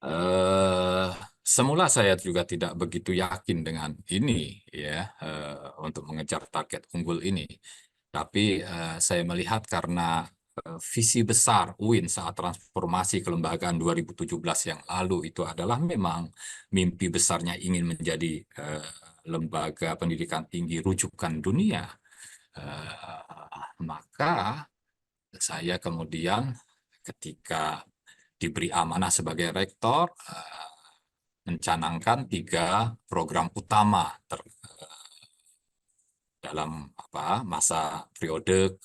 Eh, Semula saya juga tidak begitu yakin dengan ini, ya, untuk mengejar target unggul ini. Tapi saya melihat karena visi besar UIN saat transformasi kelembagaan 2017 yang lalu itu adalah memang mimpi besarnya ingin menjadi lembaga pendidikan tinggi rujukan dunia. Maka saya kemudian ketika diberi amanah sebagai rektor, mencanangkan 3 program utama dalam masa periode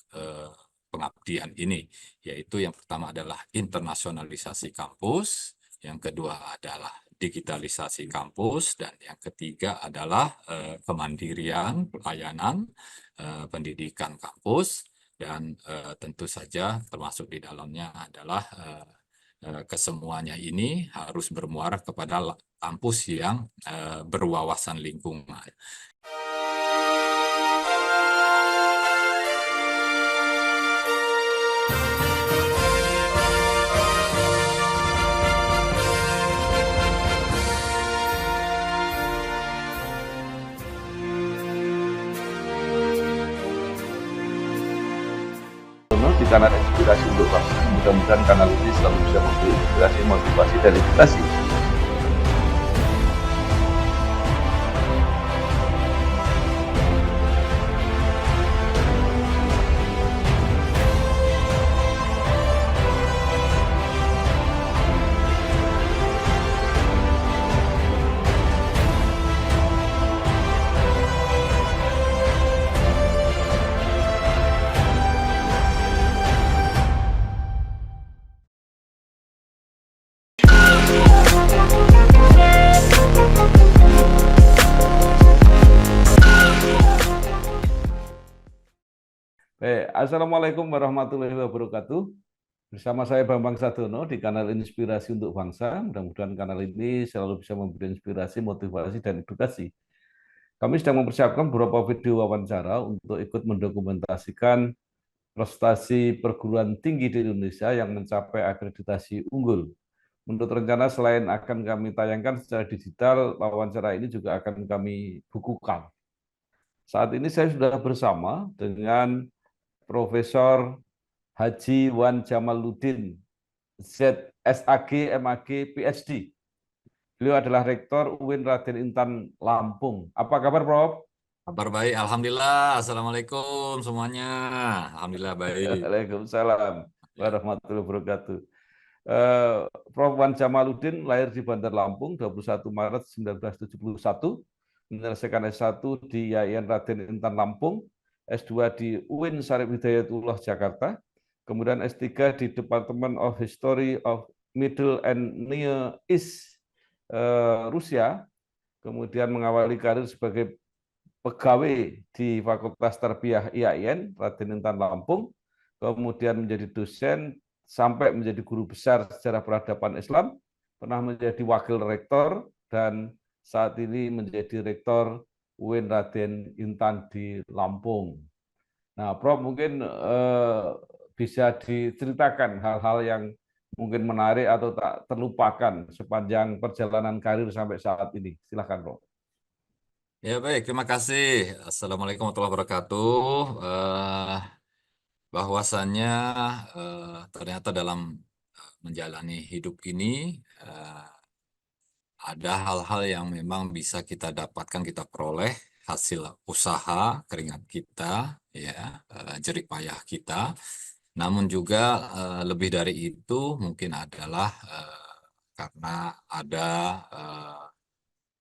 pengabdian ini, yaitu yang pertama adalah internasionalisasi kampus, yang kedua adalah digitalisasi kampus, dan yang ketiga adalah kemandirian pelayanan pendidikan kampus, dan tentu saja termasuk di dalamnya adalah kesemuanya ini harus bermuara kepada kampus yang berwawasan lingkungan. Di kanal Inspirasi untuk Bangsa. Mudah-mudahan kanal ini selalu bisa memberi inspirasi, motivasi, dan edukasi. Assalamualaikum warahmatullahi wabarakatuh. Bersama saya Bambang Sadono di kanal Inspirasi untuk Bangsa. Mudah-mudahan kanal ini selalu bisa memberi inspirasi, motivasi, dan edukasi. Kami sedang mempersiapkan beberapa video wawancara untuk ikut mendokumentasikan prestasi perguruan tinggi di Indonesia yang mencapai akreditasi unggul. Menurut rencana, selain akan kami tayangkan secara digital, wawancara ini juga akan kami bukukan. Saat ini saya sudah bersama dengan Profesor Haji Wan Jamaluddin, ZSAG, MAG, PhD. Beliau adalah Rektor UIN Raden Intan Lampung. Apa kabar, Prof? Kabar baik, Alhamdulillah. Assalamualaikum semuanya. Alhamdulillah baik. Waalaikumsalam Ya. warahmatullahi wabarakatuh. Prof. Wan Jamaluddin lahir di Bandar Lampung 21 Maret 1971, menyelesaikan S1 di YAIN Raden Intan Lampung, S2 di UIN Syarif Hidayatullah Jakarta, kemudian S3 di Department of History of Middle and Near East Rusia, kemudian mengawali karir sebagai pegawai di Fakultas Tarbiyah IAIN Raden Intan Lampung, kemudian menjadi dosen sampai menjadi guru besar sejarah peradaban Islam, pernah menjadi wakil rektor, dan saat ini menjadi rektor UIN Raden Intan di Lampung. Nah, Prof, mungkin bisa diceritakan hal-hal yang mungkin menarik atau tak terlupakan sepanjang perjalanan karir sampai saat ini. Silakan, Prof. Ya baik, terima kasih. Assalamualaikum warahmatullahi wabarakatuh. Bahwasannya ternyata dalam menjalani hidup ini ada hal-hal yang memang bisa kita dapatkan, kita peroleh hasil usaha, keringat kita, ya, jerih payah kita. Namun juga lebih dari itu mungkin adalah karena ada eh,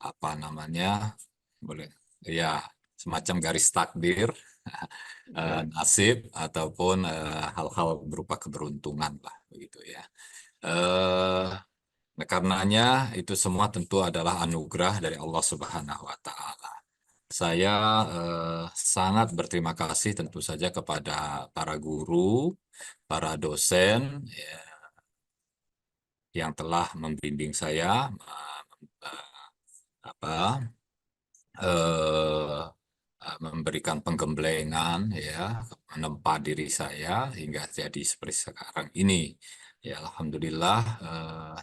apa namanya, boleh, ya, semacam garis takdir, nasib ataupun hal-hal berupa keberuntungan lah begitu ya. Eh, Nah, karenanya itu semua tentu adalah anugerah dari Allah Subhanahu wa Ta'ala. Saya sangat berterima kasih tentu saja kepada para guru, para dosen, ya, yang telah membimbing saya, apa, eh, memberikan penggemblengan, ya, menempa diri saya hingga jadi seperti sekarang ini. Ya, Alhamdulillah,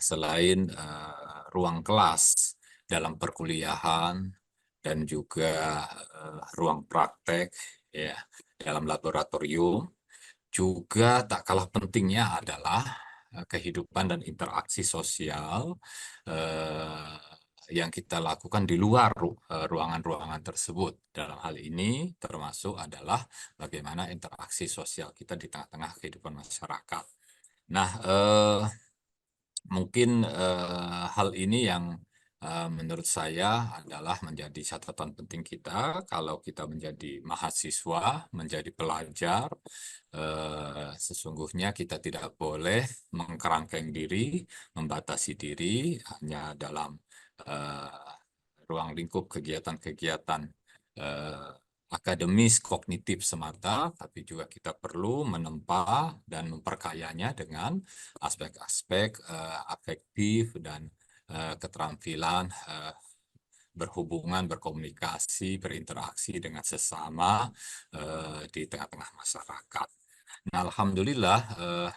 selain ruang kelas dalam perkuliahan dan juga ruang praktek ya dalam laboratorium. Juga tak kalah pentingnya adalah kehidupan dan interaksi sosial eh, yang kita lakukan di luar ruangan-ruangan tersebut. Dalam hal ini termasuk adalah bagaimana interaksi sosial kita di tengah-tengah kehidupan masyarakat. Nah, mungkin hal ini yang menurut saya adalah menjadi catatan penting kita kalau kita menjadi mahasiswa, menjadi pelajar. Sesungguhnya kita tidak boleh mengkerangkeng diri, membatasi diri hanya dalam eh, ruang lingkup kegiatan-kegiatan eh, akademis kognitif semata, tapi juga kita perlu menempa dan memperkayanya dengan aspek-aspek afektif dan keterampilan berhubungan, berkomunikasi, berinteraksi dengan sesama di tengah-tengah masyarakat. Nah, alhamdulillah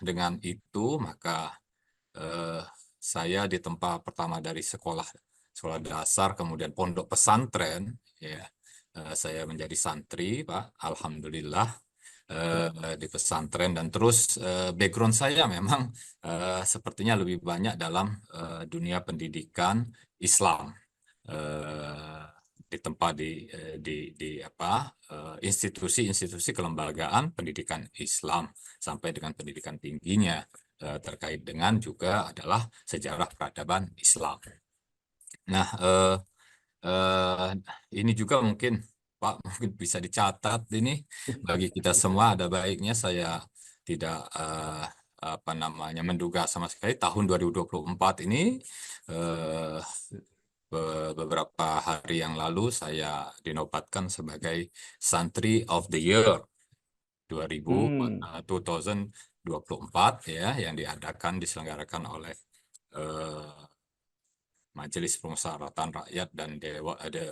dengan itu maka eh, saya ditempa pertama dari sekolah sekolah dasar, kemudian pondok pesantren, ya saya menjadi santri, Pak. Alhamdulillah di pesantren dan terus background saya memang sepertinya lebih banyak dalam dunia pendidikan Islam. Eh, Ditempa di apa institusi-institusi kelembagaan pendidikan Islam sampai dengan pendidikan tingginya terkait dengan juga adalah sejarah peradaban Islam. Nah, eh, ini juga mungkin Pak mungkin bisa dicatat ini bagi kita semua ada baiknya saya tidak apa namanya menduga sama sekali tahun 2024 ini eh, beberapa hari yang lalu saya dinobatkan sebagai Santri of the Year 2000, Hmm. 2024 ya yang diselenggarakan oleh eh, Majelis Permusyawaratan Rakyat dan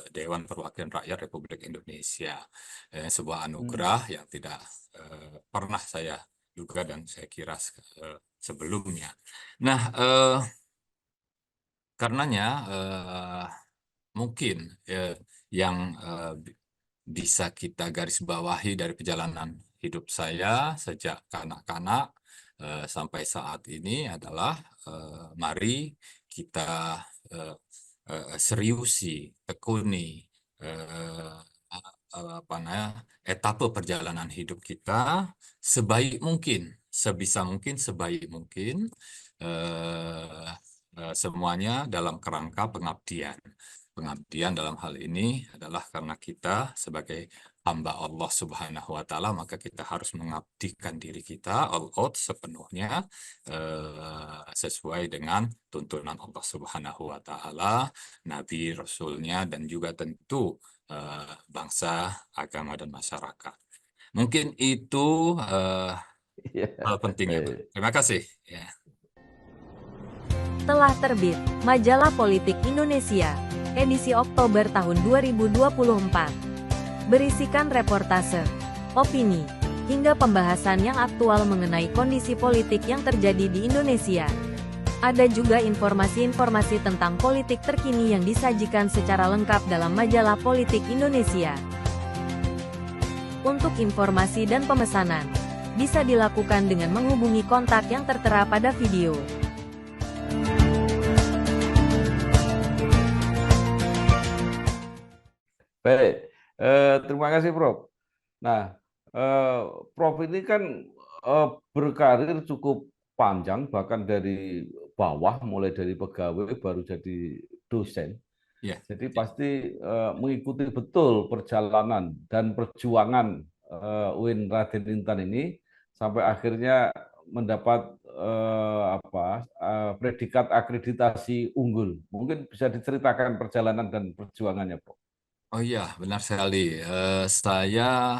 Dewan Perwakilan Rakyat Republik Indonesia. Sebuah Hmm. anugerah yang tidak pernah saya duga dan saya kira sebelumnya. Nah, karenanya mungkin yang bisa kita garis bawahi dari perjalanan hidup saya sejak kanak-kanak sampai saat ini adalah mari kita eh, seriusi, tekuni eh, apa namanya etapa perjalanan hidup kita sebaik mungkin, sebisa mungkin, sebaik mungkin eh, semuanya dalam kerangka pengabdian. Pengabdian dalam hal ini adalah karena kita sebagai hamba Allah Subhanahu wa Ta'ala, maka kita harus mengabdikan diri kita all out sepenuhnya sesuai dengan tuntunan Allah Subhanahu wa Ta'ala, Nabi, Rasulnya, dan juga tentu bangsa, agama, dan masyarakat. Mungkin itu Ya, hal penting ya, Pak. baik. Terima kasih. Ya. Telah terbit Majalah Politik Indonesia, edisi Oktober tahun 2024. Berisikan reportase, opini, hingga pembahasan yang aktual mengenai kondisi politik yang terjadi di Indonesia. Ada juga informasi-informasi tentang politik terkini yang disajikan secara lengkap dalam Majalah Politik Indonesia. Untuk informasi dan pemesanan, bisa dilakukan dengan menghubungi kontak yang tertera pada video. Baik. Terima kasih, Prof. Nah, eh, Prof ini kan berkarir cukup panjang, bahkan dari bawah, mulai dari pegawai baru jadi dosen. Ya. Jadi pasti mengikuti betul perjalanan dan perjuangan UIN Raden Intan ini sampai akhirnya mendapat predikat akreditasi unggul. Mungkin bisa diceritakan perjalanan dan perjuangannya, Prof. Oh iya, benar sekali. Saya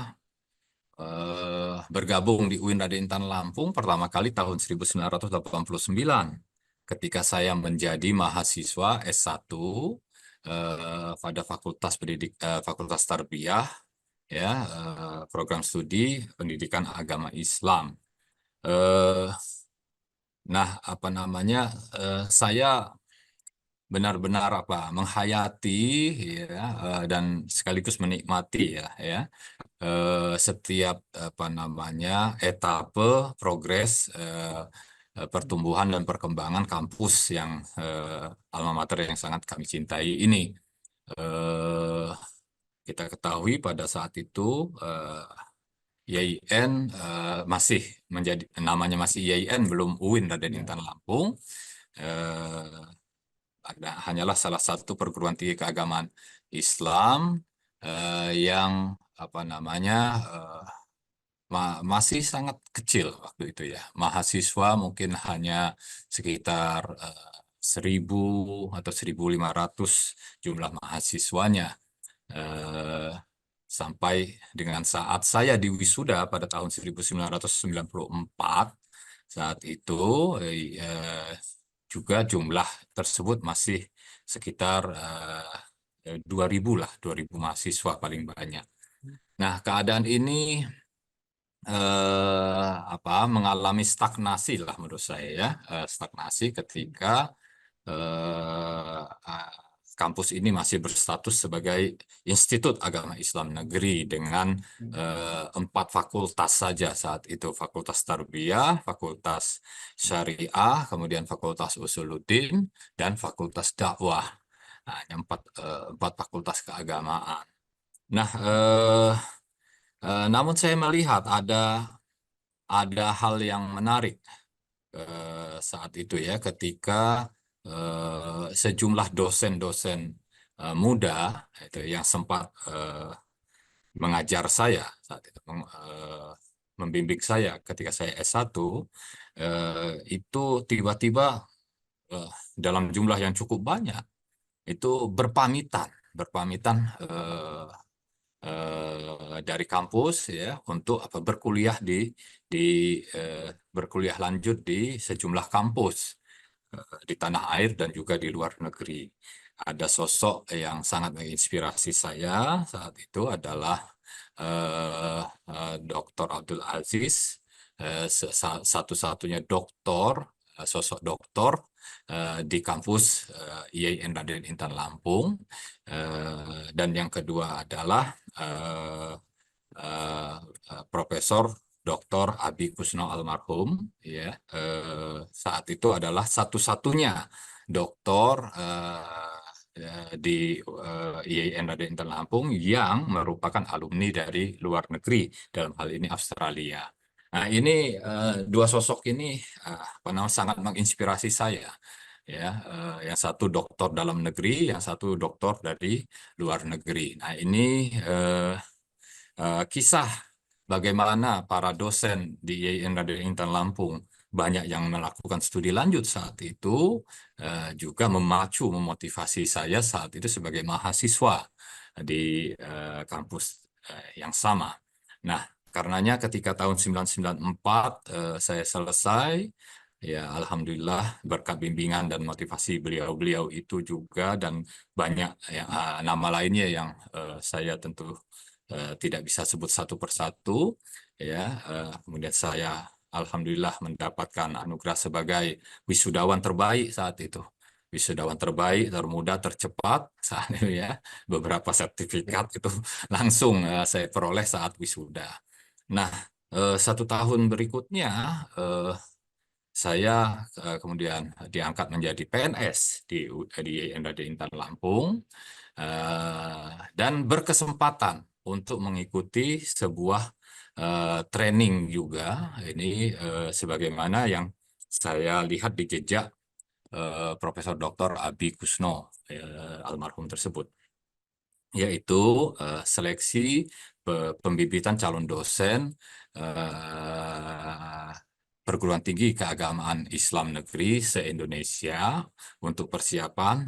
bergabung di UIN Raden Intan Lampung pertama kali tahun 1989 ketika saya menjadi mahasiswa S1 pada Fakultas Tarbiyah ya program studi pendidikan agama Islam. Eh, nah, apa namanya? Saya benar-benar menghayati ya, dan sekaligus menikmati setiap etape progres pertumbuhan dan perkembangan kampus yang alma mater yang sangat kami cintai ini. Eh, Kita ketahui pada saat itu YIN masih namanya masih YIN, belum UIN Raden Intan Lampung. Hanyalah salah satu perguruan tinggi keagamaan Islam yang masih sangat kecil waktu itu ya. Mahasiswa mungkin hanya sekitar 1.000 atau 1.500 jumlah mahasiswanya. Sampai dengan saat saya di wisuda pada tahun 1994, saat itu juga jumlah tersebut masih sekitar 2.000 lah, 2.000 mahasiswa paling banyak. Nah, keadaan ini mengalami stagnasi lah menurut saya ya, stagnasi ketika kampus ini masih berstatus sebagai Institut Agama Islam Negeri dengan 4 fakultas saja saat itu, Fakultas Tarbiyah, Fakultas Syariah, kemudian Fakultas Usuluddin, dan Fakultas Dakwah. Nah, hanya 4 fakultas keagamaan. Nah, namun saya melihat ada hal yang menarik saat itu ya, ketika sejumlah dosen-dosen muda itu yang sempat mengajar saya saat itu, membimbing saya ketika saya S1, itu tiba-tiba dalam jumlah yang cukup banyak itu berpamitan dari kampus ya untuk berkuliah berkuliah lanjut di sejumlah kampus di tanah air dan juga di luar negeri. Ada sosok yang sangat menginspirasi saya saat itu adalah Dr. Abdul Aziz, satu-satunya sosok doktor di kampus IAIN Raden Intan Lampung, dan yang kedua adalah Profesor Dr. Abi Kusno almarhum ya, saat itu adalah satu-satunya doktor di IAIN Raden Intan Lampung yang merupakan alumni dari luar negeri, dalam hal ini Australia. Nah, ini dua sosok ini sangat menginspirasi saya ya, yang satu doktor dalam negeri, yang satu doktor dari luar negeri. Nah, ini kisah bagaimana para dosen di IAIN Raden Intan Lampung banyak yang melakukan studi lanjut saat itu, juga memotivasi saya saat itu sebagai mahasiswa di kampus yang sama. Nah, karenanya ketika tahun 1994 saya selesai, ya alhamdulillah berkat bimbingan dan motivasi beliau-beliau itu juga, dan banyak nama lainnya yang saya tentu tidak bisa sebut satu persatu ya. Kemudian saya alhamdulillah mendapatkan anugerah sebagai wisudawan terbaik saat itu, wisudawan terbaik, termuda, tercepat saat itu ya. Beberapa sertifikat itu langsung saya peroleh saat wisuda. Nah, 1 tahun berikutnya saya kemudian diangkat menjadi PNS di IAIN Raden Intan Lampung, dan berkesempatan untuk mengikuti sebuah training juga ini, sebagaimana yang saya lihat di jejak Profesor Dr. Abi Kusno almarhum tersebut, yaitu seleksi pembibitan calon dosen perguruan tinggi keagamaan Islam negeri se-Indonesia untuk persiapan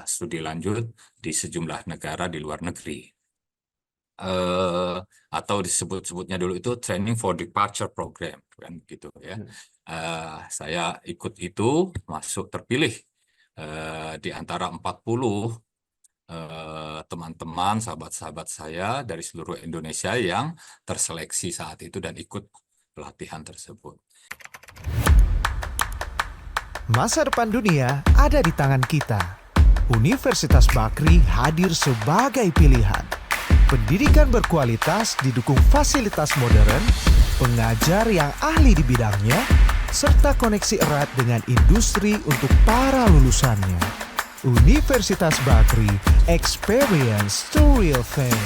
studi lanjut di sejumlah negara di luar negeri. Atau disebut-sebutnya dulu itu Training for Departure Program kan gitu ya. Saya ikut itu, masuk terpilih di antara 40 teman-teman, sahabat-sahabat saya dari seluruh Indonesia yang terseleksi saat itu dan ikut pelatihan tersebut. Masa depan dunia ada di tangan kita. Universitas Bakri hadir sebagai pilihan. Pendidikan berkualitas didukung fasilitas modern, pengajar yang ahli di bidangnya, serta koneksi erat dengan industri untuk para lulusannya. Universitas Bakri, experience the real thing.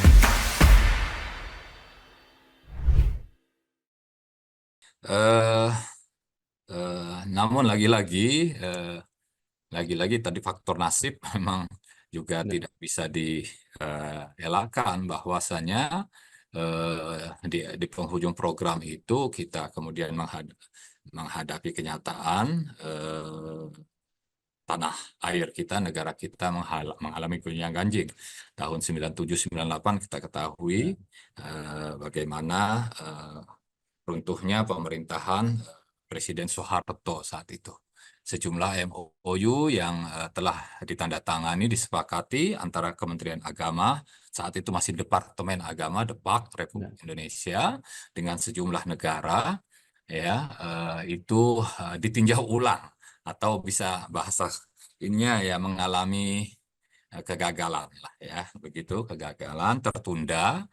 Namun lagi-lagi tadi faktor nasib memang juga tidak bisa dielakkan, bahwasanya di penghujung program itu kita kemudian menghadapi kenyataan tanah air kita, negara kita mengalami gonjang ganjing. Tahun 97-98 kita ketahui bagaimana runtuhnya pemerintahan Presiden Soeharto saat itu. Sejumlah MOU yang telah ditandatangani, disepakati antara Kementerian Agama, saat itu masih Departemen Agama, Depak Republik Indonesia, dengan sejumlah negara, ya itu ditinjau ulang, atau bisa bahasa ininya ya mengalami kegagalan lah ya, begitu, kegagalan, tertunda.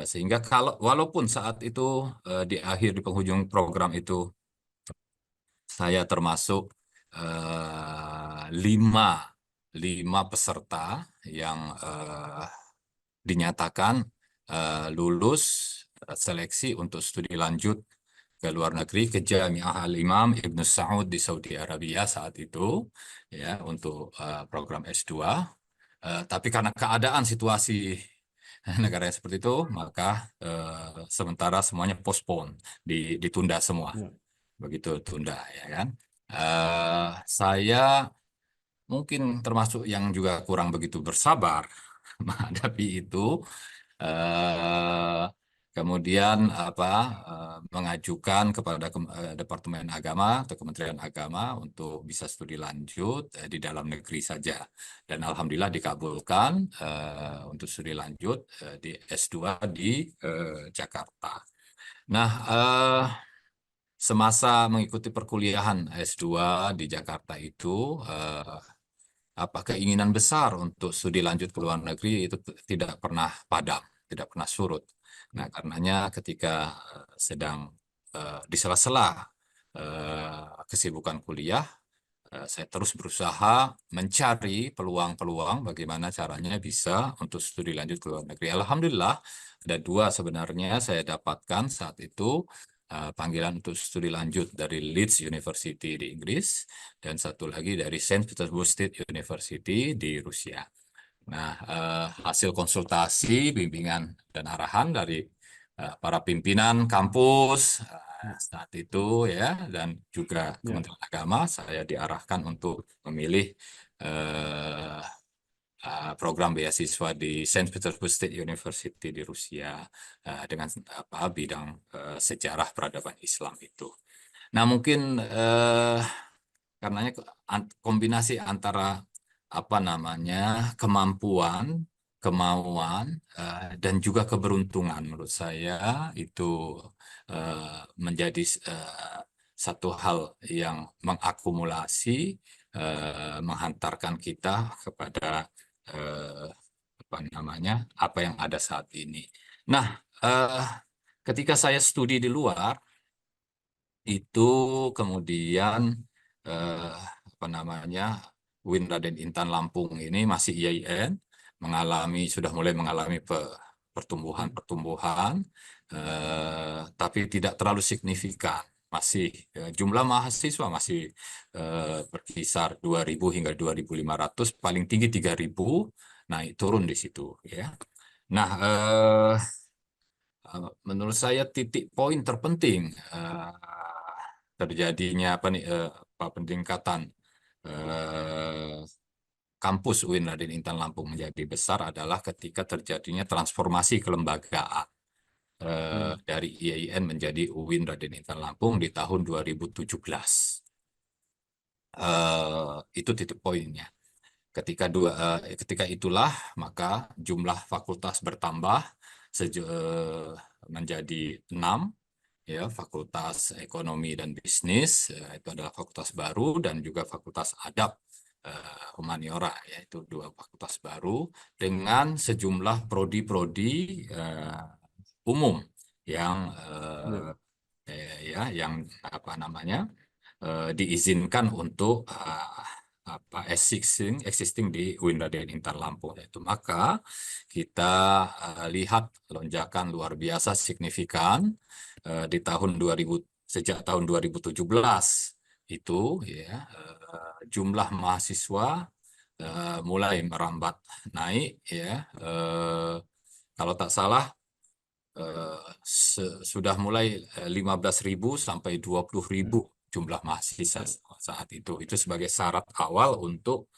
Sehingga walaupun saat itu di penghujung program itu saya termasuk lima peserta yang dinyatakan lulus seleksi untuk studi lanjut ke luar negeri, ke Jami'ah Al-Imam Ibn Saud di Saudi Arabia saat itu, ya, untuk program S2. Tapi karena keadaan situasi negara yang seperti itu, maka sementara semuanya postpone, ditunda semua. Begitu, tunda, ya kan. Saya mungkin termasuk yang juga kurang begitu bersabar menghadapi itu. Kemudian mengajukan kepada Departemen Agama atau Kementerian Agama untuk bisa studi lanjut di dalam negeri saja, dan alhamdulillah dikabulkan untuk studi lanjut di S2 di Jakarta. Nah, semasa mengikuti perkuliahan S2 di Jakarta itu, keinginan besar untuk studi lanjut ke luar negeri itu tidak pernah padam, tidak pernah surut. Nah, karenanya ketika sedang di sela-sela kesibukan kuliah, saya terus berusaha mencari peluang-peluang bagaimana caranya bisa untuk studi lanjut ke luar negeri. Alhamdulillah, ada dua sebenarnya saya dapatkan saat itu, panggilan untuk studi lanjut dari Leeds University di Inggris, dan satu lagi dari Saint Petersburg State University di Rusia. Nah, hasil konsultasi, bimbingan, dan arahan dari para pimpinan kampus saat itu, ya, dan juga Kementerian Agama, saya diarahkan untuk memilih program beasiswa di Saint Petersburg State University di Rusia dengan bidang sejarah peradaban Islam itu. Nah, mungkin karenanya kombinasi antara kemampuan, kemauan, dan juga keberuntungan menurut saya itu menjadi satu hal yang mengakumulasi, menghantarkan kita kepada apa yang ada saat ini. Nah, ketika saya studi di luar itu kemudian UIN Raden Intan Lampung ini masih IAIN, sudah mulai mengalami pertumbuhan, tapi tidak terlalu signifikan. Masih jumlah mahasiswa masih berkisar 2.000 hingga 2.500, paling tinggi 3.000, naik turun di situ, ya. Nah, menurut saya titik poin terpenting terjadinya peningkatan kampus UIN Raden Intan Lampung menjadi besar adalah ketika terjadinya transformasi kelembagaan dari IAIN menjadi UIN Raden Intan Lampung di tahun 2017. Itu titik poinnya. Ketika itulah maka jumlah fakultas bertambah menjadi 6. Ya, Fakultas Ekonomi dan Bisnis itu adalah fakultas baru, dan juga Fakultas Adab humaniora, yaitu 2 fakultas baru dengan sejumlah prodi-prodi umum yang yang apa namanya diizinkan untuk existing di UIN Raden Intan Lampung. Itu maka kita lihat lonjakan luar biasa signifikan di tahun 2000, sejak tahun 2017 itu ya, jumlah mahasiswa mulai merambat naik ya, kalau tak salah sudah mulai 15.000 sampai 20.000 jumlah mahasiswa saat itu. Itu sebagai syarat awal untuk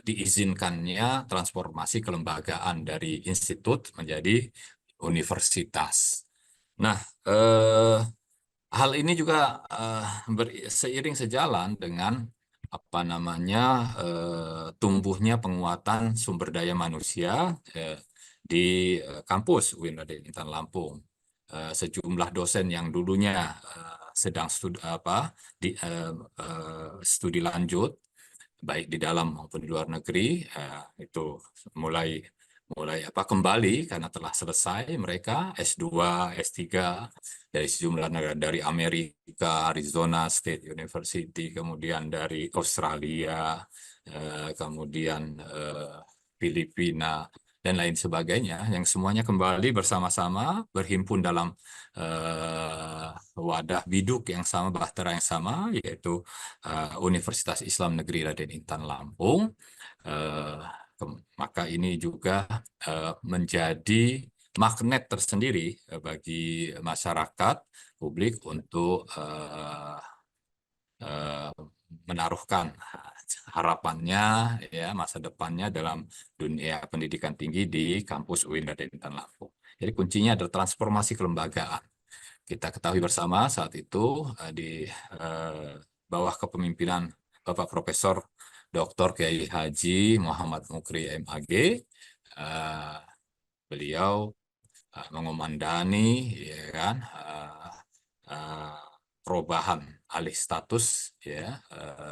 diizinkannya transformasi kelembagaan dari institut menjadi universitas. Nah, hal ini juga seiring sejalan dengan apa namanya tumbuhnya penguatan sumber daya manusia di kampus UIN Raden Intan Lampung. Sejumlah dosen yang dulunya sedang studi lanjut, baik di dalam maupun di luar negeri, itu mulai kembali karena telah selesai mereka S2, S3 dari sejumlah negara, dari Amerika, Arizona State University, kemudian dari Australia, kemudian Filipina, dan lain sebagainya, yang semuanya kembali bersama-sama berhimpun dalam wadah biduk yang sama, bahtera yang sama, yaitu Universitas Islam Negeri Raden Intan Lampung. Maka ini juga menjadi magnet tersendiri bagi masyarakat publik untuk menaruhkan harapannya ya, masa depannya dalam dunia pendidikan tinggi di kampus UIN Raden Intan Lampung. Jadi kuncinya adalah transformasi kelembagaan. Kita ketahui bersama saat itu di bawah kepemimpinan Bapak Profesor Dr. Kiai Haji Muhammad Mukri MAG, beliau mengomandani ya kan perubahan alih status ya,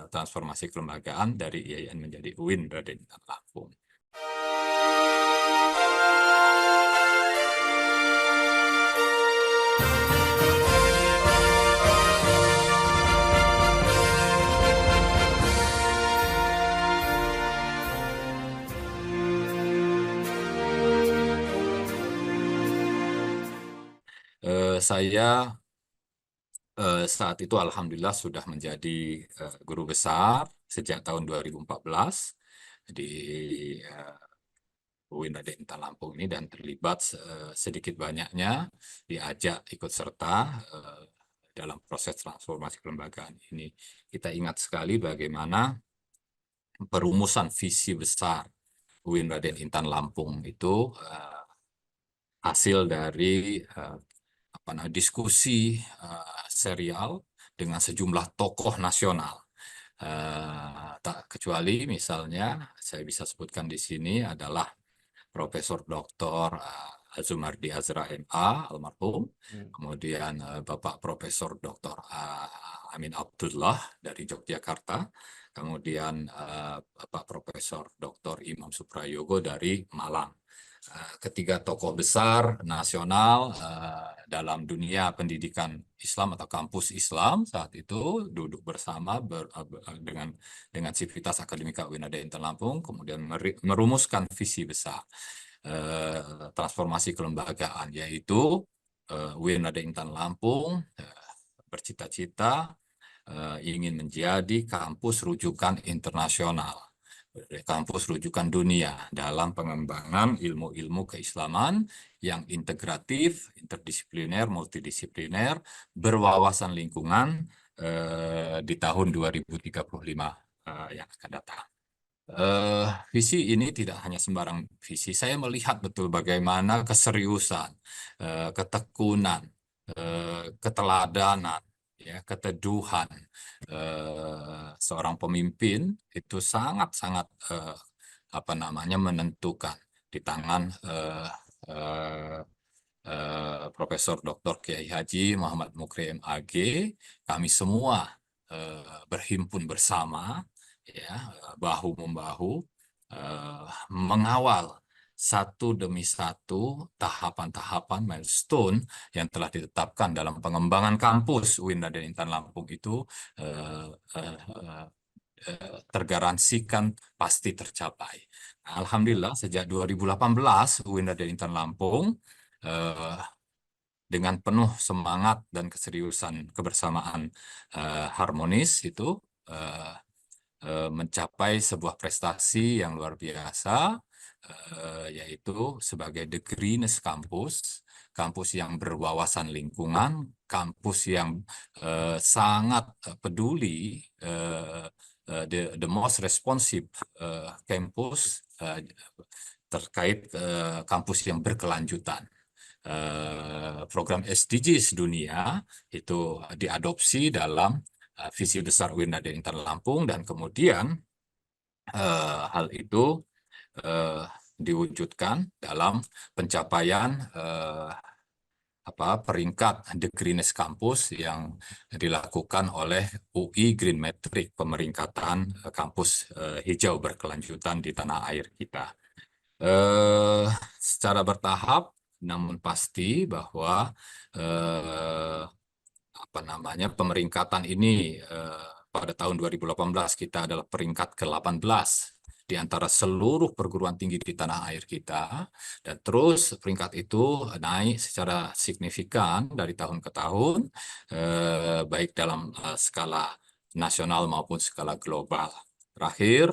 transformasi kelembagaan dari IAIN menjadi UIN Raden Intan Lampung. Saya saat itu alhamdulillah sudah menjadi guru besar sejak tahun 2014 di UIN Raden Intan Lampung ini, dan terlibat sedikit banyaknya diajak ikut serta dalam proses transformasi kelembagaan ini. Kita ingat sekali bagaimana perumusan visi besar UIN Raden Intan Lampung itu hasil dari diskusi serial dengan sejumlah tokoh nasional. Tak kecuali misalnya saya bisa sebutkan di sini adalah Profesor Dr. Azumardi Azra MA almarhum, kemudian Bapak Profesor Dr. Amin Abdullah dari Yogyakarta, kemudian Bapak Profesor Dr. Imam Suprayogo dari Malang. Ketiga tokoh besar nasional dalam dunia pendidikan Islam atau kampus Islam saat itu duduk bersama dengan Sivitas Akademika UIN Raden Intan Lampung, kemudian merumuskan visi besar transformasi kelembagaan, yaitu UIN Raden Intan Lampung bercita-cita ingin menjadi kampus rujukan internasional, kampus rujukan dunia dalam pengembangan ilmu-ilmu keislaman yang integratif, interdisipliner, multidisipliner, berwawasan lingkungan di tahun 2035 yang akan datang. Visi ini tidak hanya sembarang visi. Saya melihat betul bagaimana keseriusan, ketekunan, keteladanan, ya, keteduhan seorang pemimpin itu sangat-sangat menentukan di tangan Profesor Dr. Kiai Haji Muhammad Mukri MAG. Kami semua berhimpun bersama ya, bahu-membahu mengawal satu demi satu tahapan-tahapan milestone yang telah ditetapkan dalam pengembangan kampus UIN Raden Intan Lampung itu tergaransikan pasti tercapai. Nah, Alhamdulillah sejak 2018 UIN Raden Intan Lampung dengan penuh semangat dan keseriusan kebersamaan harmonis itu mencapai sebuah prestasi yang luar biasa, yaitu sebagai The Greenest Campus, kampus yang berwawasan lingkungan, kampus yang sangat peduli, the most responsive campus terkait kampus yang berkelanjutan. Program SDGs dunia itu diadopsi dalam visi besar UIN Raden Intan Lampung, dan kemudian hal itu diwujudkan dalam pencapaian peringkat The Greenest Campus yang dilakukan oleh UI Green Metric, pemeringkatan kampus hijau berkelanjutan di tanah air kita. Secara bertahap, namun pasti bahwa pemeringkatan ini pada tahun 2018 kita adalah peringkat ke-18 di antara seluruh perguruan tinggi di tanah air kita, dan terus peringkat itu naik secara signifikan dari tahun ke tahun, baik dalam skala nasional maupun skala global. Terakhir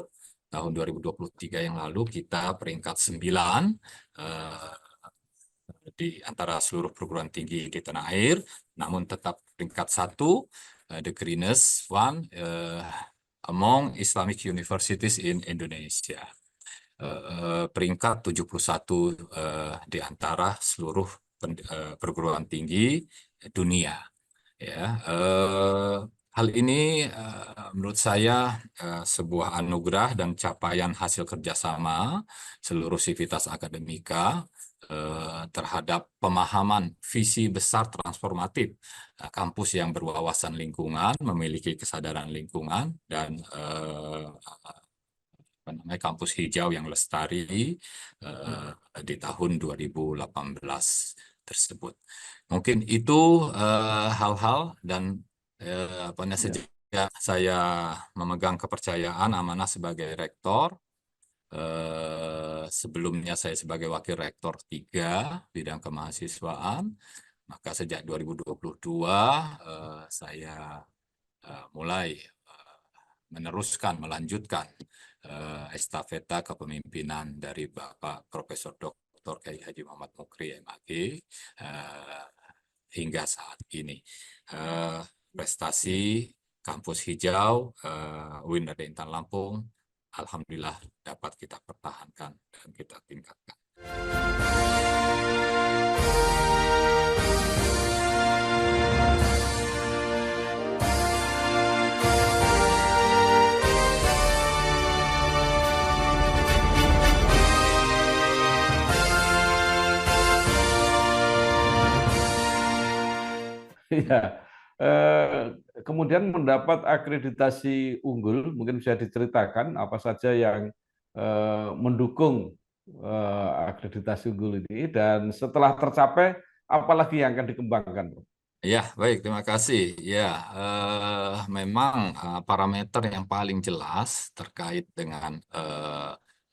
tahun 2023 yang lalu kita peringkat 9 di antara seluruh perguruan tinggi di tanah air, namun tetap peringkat 1, the greenest one among Islamic universities in Indonesia. Peringkat 71 di antara seluruh perguruan tinggi dunia. Ya, hal ini menurut saya sebuah anugerah dan capaian hasil kerjasama seluruh sivitas akademika terhadap pemahaman visi besar transformatif kampus yang berwawasan lingkungan, memiliki kesadaran lingkungan, dan kampus hijau yang lestari di tahun 2018 tersebut. Mungkin itu hal-hal, dan sejak saya memegang kepercayaan amanah sebagai rektor, sebelumnya saya sebagai wakil rektor 3 bidang kemahasiswaan, maka sejak 2022 saya mulai melanjutkan estafeta kepemimpinan dari Bapak Profesor Dr. Kiai Haji Muhammad Mukri MAG hingga saat ini. Prestasi kampus hijau UIN Raden Intan Lampung alhamdulillah dapat kita pertahankan dan kita tingkatkan. Ya, kemudian mendapat akreditasi unggul, mungkin bisa diceritakan apa saja yang mendukung akreditasi unggul ini, dan setelah tercapai, apalagi yang akan dikembangkan, Bro? Ya, baik, terima kasih. Ya, memang parameter yang paling jelas terkait dengan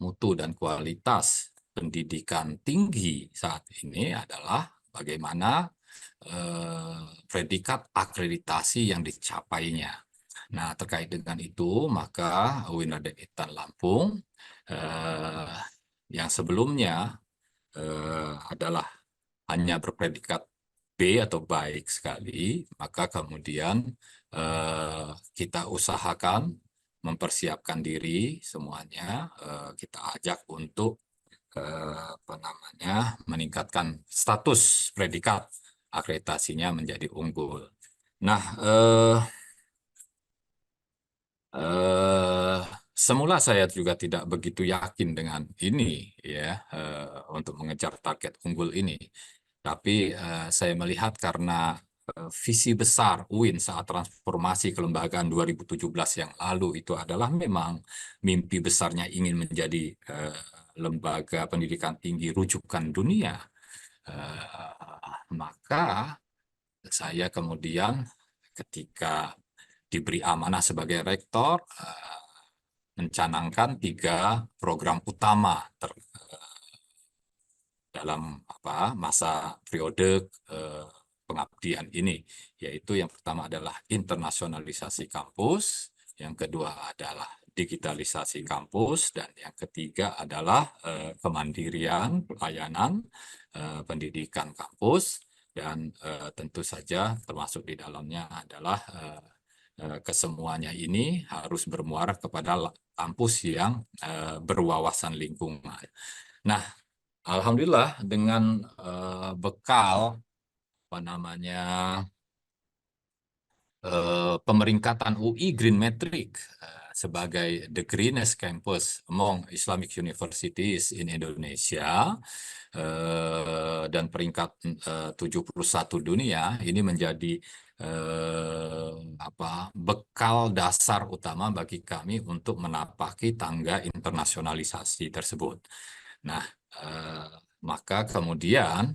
mutu dan kualitas pendidikan tinggi saat ini adalah bagaimana predikat akreditasi yang dicapainya. Nah, terkait dengan itu, maka UIN Raden Intan Lampung yang sebelumnya adalah hanya berpredikat B atau baik sekali, maka kemudian kita usahakan mempersiapkan diri semuanya, kita ajak untuk meningkatkan status predikat akreditasinya menjadi unggul. Nah, semula saya juga tidak begitu yakin dengan ini, ya, untuk mengejar target unggul ini. Tapi saya melihat karena visi besar UIN saat transformasi kelembagaan 2017 yang lalu itu adalah memang mimpi besarnya ingin menjadi lembaga pendidikan tinggi rujukan dunia. Maka saya kemudian ketika diberi amanah sebagai rektor mencanangkan 3 program utama dalam masa periode pengabdian ini, yaitu yang pertama adalah internasionalisasi kampus, yang kedua adalah digitalisasi kampus, dan yang ketiga adalah kemandirian pelayanan pendidikan kampus, dan tentu saja termasuk di dalamnya adalah kesemuanya ini harus bermuara kepada kampus yang berwawasan lingkungan. Nah, alhamdulillah dengan bekal pemeringkatan UI Green Metric sebagai the greenest campus among Islamic universities in Indonesia dan peringkat 71 dunia, ini menjadi bekal dasar utama bagi kami untuk menapaki tangga internasionalisasi tersebut. Nah, maka kemudian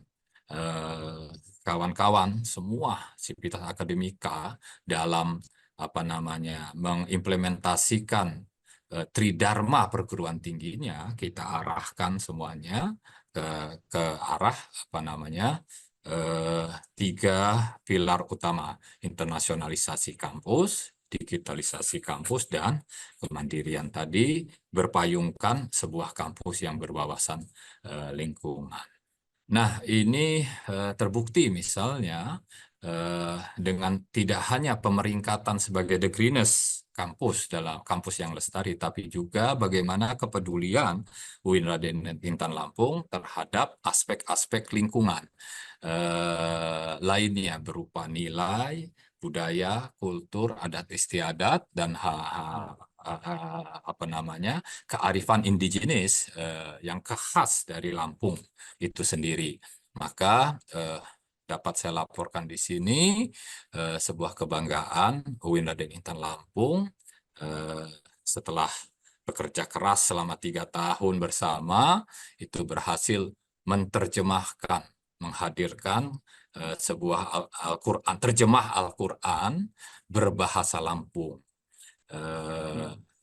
kawan-kawan semua sivitas akademika dalam mengimplementasikan tridharma perguruan tingginya, kita arahkan semuanya ke arah 3 pilar utama: internasionalisasi kampus, digitalisasi kampus, dan kemandirian tadi, berpayungkan sebuah kampus yang berwawasan lingkungan. Nah, ini terbukti misalnya dengan tidak hanya pemeringkatan sebagai the greenest kampus dalam kampus yang lestari, tapi juga bagaimana kepedulian UIN Raden Intan Lampung terhadap aspek-aspek lingkungan lainnya berupa nilai, budaya, kultur, adat istiadat, dan kearifan indigenis yang khas dari Lampung itu sendiri. Maka dapat saya laporkan di sini sebuah kebanggaan UIN Raden Intan Lampung setelah bekerja keras selama 3 tahun bersama itu berhasil menerjemahkan, menghadirkan sebuah Al-Quran, terjemah Al-Quran berbahasa Lampung.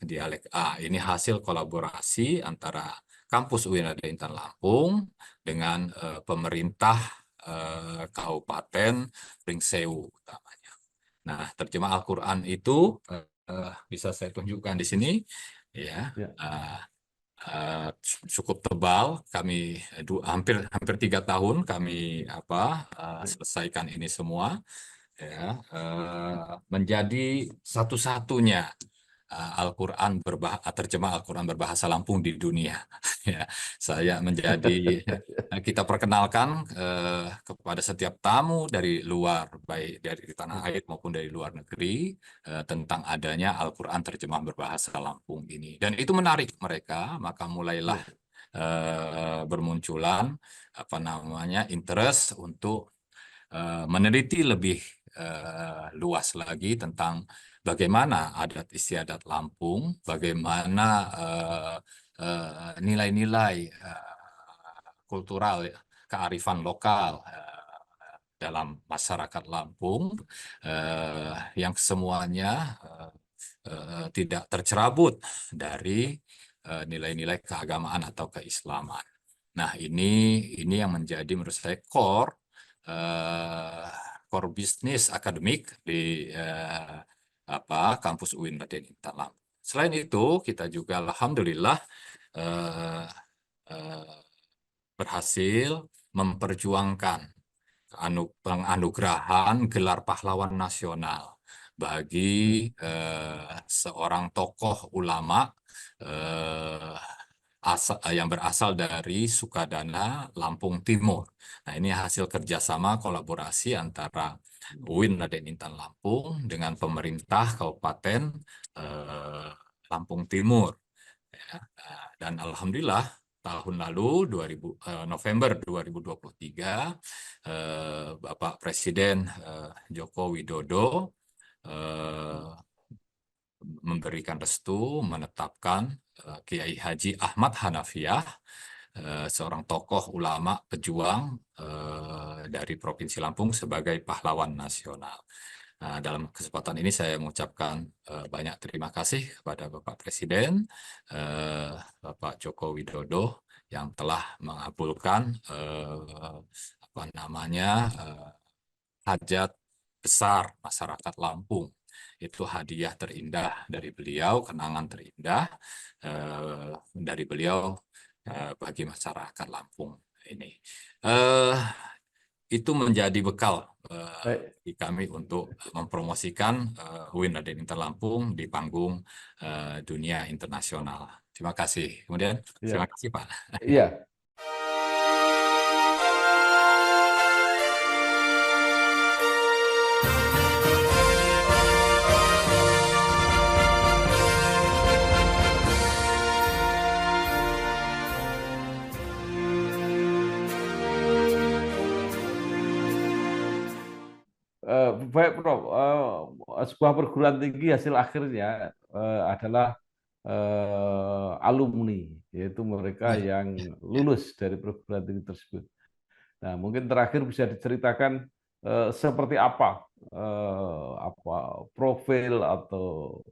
Dialek A. Ini hasil kolaborasi antara kampus UIN Raden Intan Lampung dengan pemerintah Kabupaten Pringsewu utamanya. Nah, terjemah Al-Quran itu bisa saya tunjukkan di sini, ya. Cukup tebal. Kami hampir 3 tahun kami selesaikan ini semua, ya, menjadi satu-satunya Al-Quran terjemah Al-Quran berbahasa Lampung di dunia. Ya, saya kita perkenalkan kepada setiap tamu dari luar, baik dari tanah air maupun dari luar negeri, tentang adanya Al-Quran terjemah berbahasa Lampung ini. Dan itu menarik mereka, maka mulailah bermunculan interest untuk meneliti lebih luas lagi tentang bagaimana adat istiadat Lampung, bagaimana nilai-nilai kultural, kearifan lokal dalam masyarakat Lampung yang semuanya tidak tercerabut dari nilai-nilai keagamaan atau keislaman. Nah, ini yang menjadi menurut saya core bisnis akademik di kampus UIN Raden Intan Lampung. Selain itu, kita juga alhamdulillah berhasil memperjuangkan penganugerahan gelar pahlawan nasional bagi seorang tokoh ulama yang berasal dari Sukadana, Lampung Timur. Nah, ini hasil kerjasama kolaborasi antara UIN Raden Intan Lampung dengan pemerintah Kabupaten Lampung Timur. Ya, dan alhamdulillah tahun lalu November 2023 Bapak Presiden Joko Widodo memberikan restu menetapkan Kiai Haji Ahmad Hanafiah, seorang tokoh ulama pejuang dari Provinsi Lampung sebagai pahlawan nasional. Nah, dalam kesempatan ini saya mengucapkan banyak terima kasih kepada Bapak Presiden, Bapak Joko Widodo yang telah mengabulkan hajat besar masyarakat Lampung. Itu hadiah terindah dari beliau, kenangan terindah dari beliau bagi masyarakat Lampung ini. Itu menjadi bekal bagi kami untuk mempromosikan UIN Raden Intan Lampung di panggung dunia internasional. Terima kasih. Kemudian, terima kasih Pak. Iya. Baik, Prof. Sebuah perguruan tinggi hasil akhirnya adalah alumni, yaitu mereka yang lulus dari perguruan tinggi tersebut. Nah, mungkin terakhir bisa diceritakan seperti apa profil atau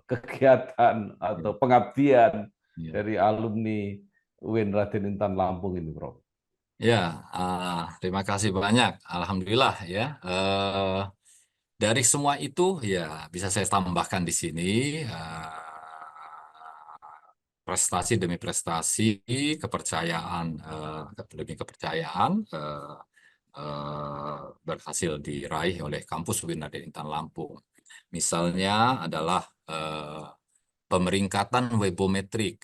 kegiatan atau pengabdian dari alumni UIN Raden Intan Lampung ini, Prof. Ya, terima kasih banyak. Alhamdulillah ya. Dari semua itu ya bisa saya tambahkan di sini prestasi demi prestasi, kepercayaan demi kepercayaan berhasil diraih oleh kampus UIN Raden Intan Lampung. Misalnya adalah pemeringkatan webometrik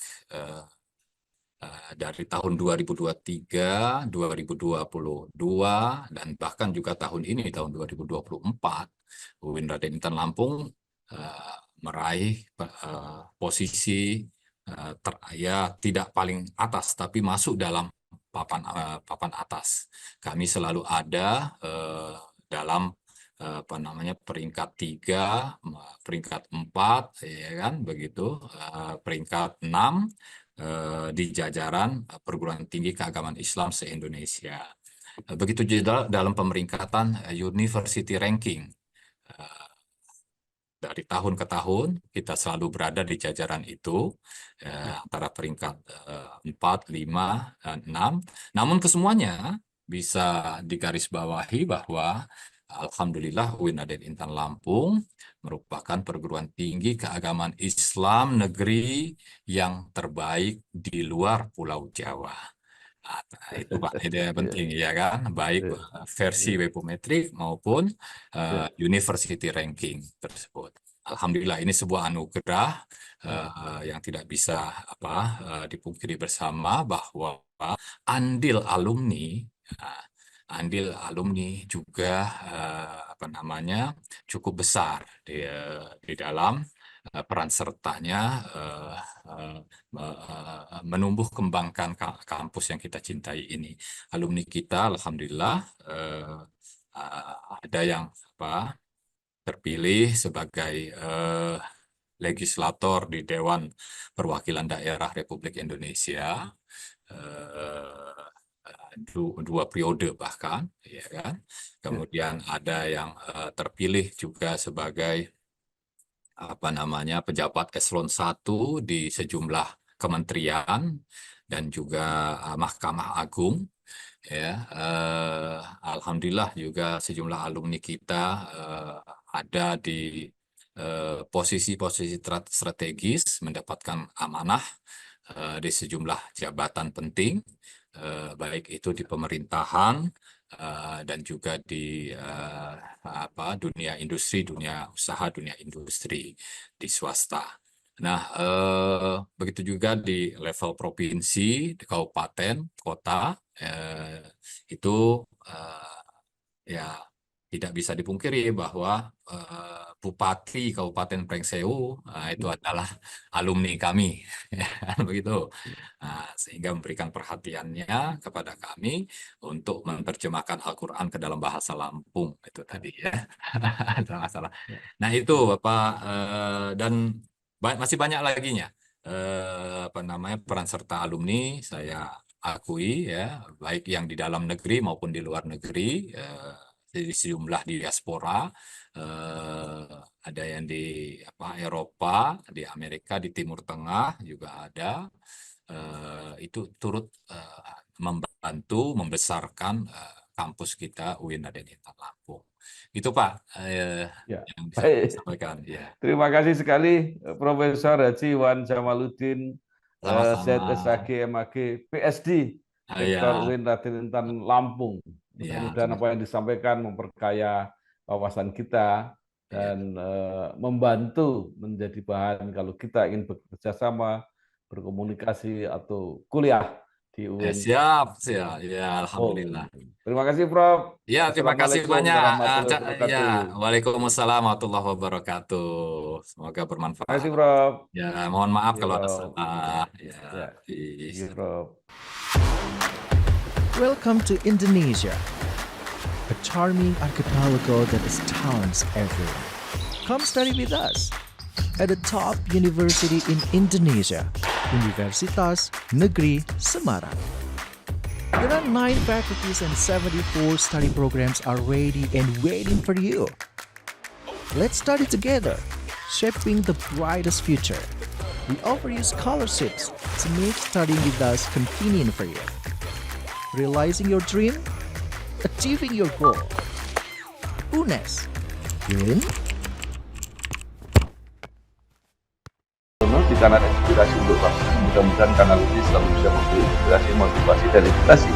dari tahun 2023, 2022, dan bahkan juga tahun ini, tahun 2024, UIN Raden Intan Lampung meraih posisi tidak paling atas, tapi masuk dalam papan atas. Kami selalu ada dalam peringkat 3, peringkat 4, ya kan, begitu, peringkat 6 di jajaran perguruan tinggi keagamaan Islam se-Indonesia. Begitu juga dalam pemeringkatan University Ranking. Dari tahun ke tahun kita selalu berada di jajaran itu antara peringkat 4, 5, dan 6. Namun kesemuanya bisa digarisbawahi bahwa alhamdulillah UIN Raden Intan Lampung merupakan perguruan tinggi keagamaan Islam negeri yang terbaik di luar Pulau Jawa. Itu Pak, itu penting ya kan, baik versi webometrik maupun University Ranking tersebut. Alhamdulillah ini sebuah anugerah yang tidak bisa dipungkiri bersama bahwa andil alumni juga cukup besar di dalam peran sertanya menumbuh kembangkan kampus yang kita cintai ini. Alumni kita, alhamdulillah, ada yang terpilih sebagai legislator di Dewan Perwakilan Daerah Republik Indonesia. 2 periode bahkan, ya kan. Kemudian ada yang terpilih juga sebagai pejabat eselon 1 di sejumlah kementerian dan juga Mahkamah Agung. Ya, alhamdulillah juga sejumlah alumni kita ada di posisi-posisi strategis, mendapatkan amanah di sejumlah jabatan penting, baik itu di pemerintahan dan juga di dunia industri, dunia usaha, dunia industri di swasta. Nah, begitu juga di level provinsi, di kabupaten, kota, itu ya tidak bisa dipungkiri bahwa Bupati Kabupaten Pringsewu itu adalah alumni kami, ya kan, begitu. Nah, sehingga memberikan perhatiannya kepada kami untuk menerjemahkan Al-Quran ke dalam bahasa Lampung itu tadi ya. Ada masalah. Nah itu Bapak dan masih banyak laginya apa namanya peran serta alumni saya akui ya, baik yang di dalam negeri maupun di luar negeri, di sejumlah diaspora, ada yang di Eropa, di Amerika, di Timur Tengah juga ada, itu turut membantu membesarkan kampus kita UIN Raden Intan Lampung. Itu Pak Ya, yang bisa baik. saya sampaikan. Ya. Terima kasih sekali Profesor Haji Wan Jamaluddin, Sama-sama. ZSHG MAG PSD Rektor Ya, UIN Raden Intan Lampung. ya, Mudah-mudahan apa yang disampaikan memperkaya wawasan kita dan membantu menjadi bahan kalau kita ingin bekerja sama, berkomunikasi atau kuliah di UIN. siap, ya, alhamdulillah. Terima kasih Prof. Ya, terima kasih Assalamualaikum banyak. warahmatullahi Ya, wabarakatuh. Waalaikumsalam warahmatullahi wabarakatuh. Semoga Terima bermanfaat. kasih Prof. Ya, mohon maaf Ya, kalau ada Prof. salah. Ya, Ya, thank you, Prof. Welcome to Indonesia, a charming archipelago that astounds everyone. Come study with us at the top university in Indonesia, Universitas Negeri Semarang. There are 9 faculties and 74 study programs are ready and waiting for you. Let's study together, shaping the brightest future. We offer you scholarships to make studying with us convenient for you. Realizing your dream, achieving your goal. UNES, you're in? Di kanal inspirasi untuk bangsa. Mudah-mudahan kanal ini selalu bisa memberi inspirasi, motivasi, dan edukasi